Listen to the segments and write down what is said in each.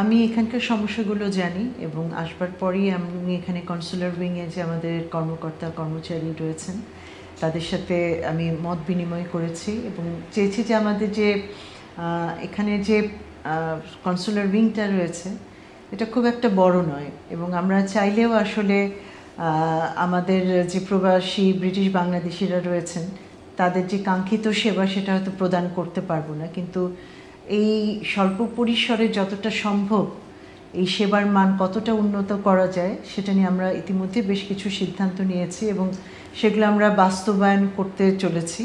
আমি এখানকার সমস্যাগুলো জানি এবং আসবার পরেই আমি এখানে কনসুলার উইংয়ে যে আমাদের কর্মকর্তা কর্মচারী রয়েছেন তাদের সাথে আমি মত বিনিময় করেছি এবং চেয়েছি যে আমাদের যে এখানে যে কনসুলার উইংটা রয়েছে এটা খুব একটা বড় নয় এবং আমরা চাইলেও আসলে আমাদের যে প্রবাসী ব্রিটিশ বাংলাদেশিরা রয়েছেন তাদের যে কাঙ্ক্ষিত সেবা সেটা হয়তো প্রদান করতে পারবো না, কিন্তু এই স্বল্প পরিসরে যতটা সম্ভব এই সেবার মান কতটা উন্নত করা যায় সেটা নিয়ে আমরা ইতিমধ্যে বেশ কিছু সিদ্ধান্ত নিয়েছি এবং সেগুলো আমরা বাস্তবায়ন করতে চলেছি।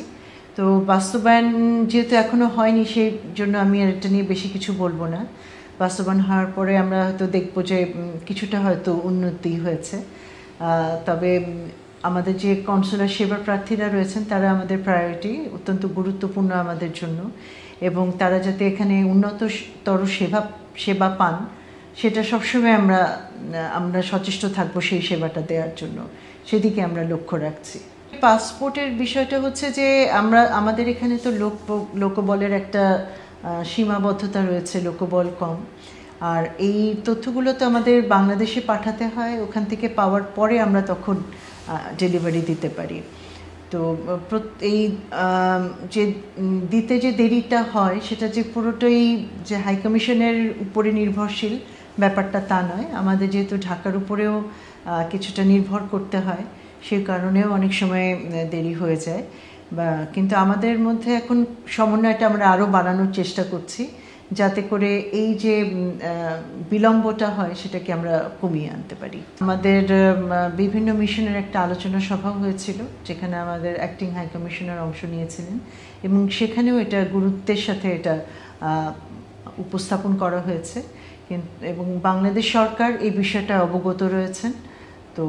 তো বাস্তবায়ন যেহেতু এখনও হয়নি সেই জন্য আমি এটা নিয়ে বেশি কিছু বলবো না। বাস্তবায়ন হওয়ার পরে আমরা হয়তো দেখবো যে কিছুটা হয়তো উন্নতি হয়েছে। তবে আমাদের যে কনসুলার সেবা প্রার্থীরা রয়েছেন তারা আমাদের প্রায়োরিটি, অত্যন্ত গুরুত্বপূর্ণ আমাদের জন্য, এবং তারা যাতে এখানে উন্নততর সেবা পান সেটা সবসময় আমরা সচেষ্ট থাকবো সেই সেবাটা দেওয়ার জন্য, সেদিকে আমরা লক্ষ্য রাখছি। পাসপোর্টের বিষয়টা হচ্ছে যে আমাদের এখানে তো লোকবলের একটা সীমাবদ্ধতা রয়েছে, লোকবল কম, আর এই তথ্যগুলো তো আমাদের বাংলাদেশে পাঠাতে হয়, ওখান থেকে পাওয়ার পরে আমরা তখন ডেলিভারি দিতে পারি। তো এই যে দিতে যে দেরিটা হয় সেটা যে পুরোটাই যে হাইকমিশনের উপরে নির্ভরশীল ব্যাপারটা তা নয়, আমাদের যেহেতু ঢাকার উপরেও কিছুটা নির্ভর করতে হয় সেই কারণেও অনেক সময় দেরি হয়ে যায়, কিন্তু আমাদের মধ্যে এখন সমন্বয়টা আমরা আরও বাড়ানোর চেষ্টা করছি যাতে করে এই যে বিলম্বটা হয় সেটাকে আমরা কমিয়ে আনতে পারি। আমাদের বিভিন্ন মিশনের একটা আলোচনা সভা হয়েছিল যেখানে আমাদের অ্যাক্টিং হাই কমিশনার অংশ নিয়েছিলেন এবং সেখানেও এটা গুরুত্বের সাথে এটা উপস্থাপন করা হয়েছে এবং বাংলাদেশ সরকার এই বিষয়টা অবগত রয়েছেন। তো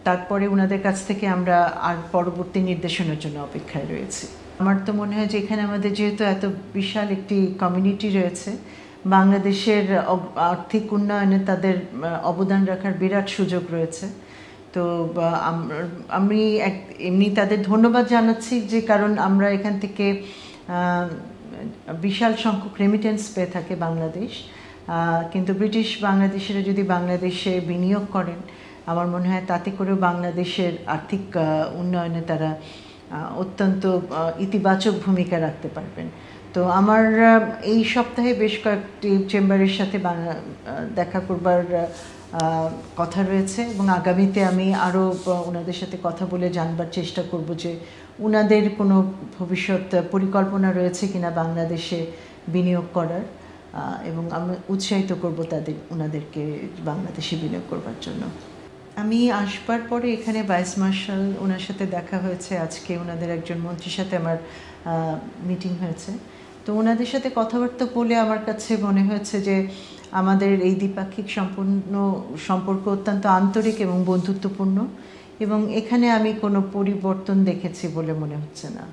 তারপরে ওনাদের কাছ থেকে আমরা আর পরবর্তী নির্দেশনার জন্য অপেক্ষায় রয়েছি। আমার তো মনে হয় যে এখানে আমাদের যেহেতু এত বিশাল একটি কমিউনিটি রয়েছে, বাংলাদেশের আর্থিক উন্নয়নে তাদের অবদান রাখার বিরাট সুযোগ রয়েছে। তো আমি এমনি তাদের ধন্যবাদ জানাচ্ছি যে কারণ আমরা এখান থেকে বিশাল সংখ্যক রেমিটেন্স পেয়ে থাকে বাংলাদেশ, কিন্তু ব্রিটিশ বাংলাদেশিরা যদি বাংলাদেশে বিনিয়োগ করেন আমার মনে হয় তাতে করেও বাংলাদেশের আর্থিক উন্নয়নে তারা অত্যন্ত ইতিবাচক ভূমিকা রাখতে পারবেন। তো আমার এই সপ্তাহে বেশ কয়েকটি চেম্বারের সাথে দেখা করবার কথা রয়েছে এবং আগামীতে আমি আরও ওনাদের সাথে কথা বলে জানবার চেষ্টা করব যে ওনাদের কোনো ভবিষ্যৎ পরিকল্পনা রয়েছে কিনা বাংলাদেশে বিনিয়োগ করার, এবং আমি উৎসাহিত করব ওনাদেরকে বাংলাদেশে বিনিয়োগ করবার জন্য। আমি আসবার পরে এখানে ভাইস মার্শাল ওনার সাথে দেখা হয়েছে, আজকে ওনাদের একজন মন্ত্রীর সাথে আমার মিটিং হয়েছে। তো ওনাদের সাথে কথাবার্তা বলে আমার কাছে মনে হয়েছে যে আমাদের এই দ্বিপাক্ষিক সম্পর্ক অত্যন্ত আন্তরিক এবং বন্ধুত্বপূর্ণ এবং এখানে আমি কোনো পরিবর্তন দেখেছি বলে মনে হচ্ছে না।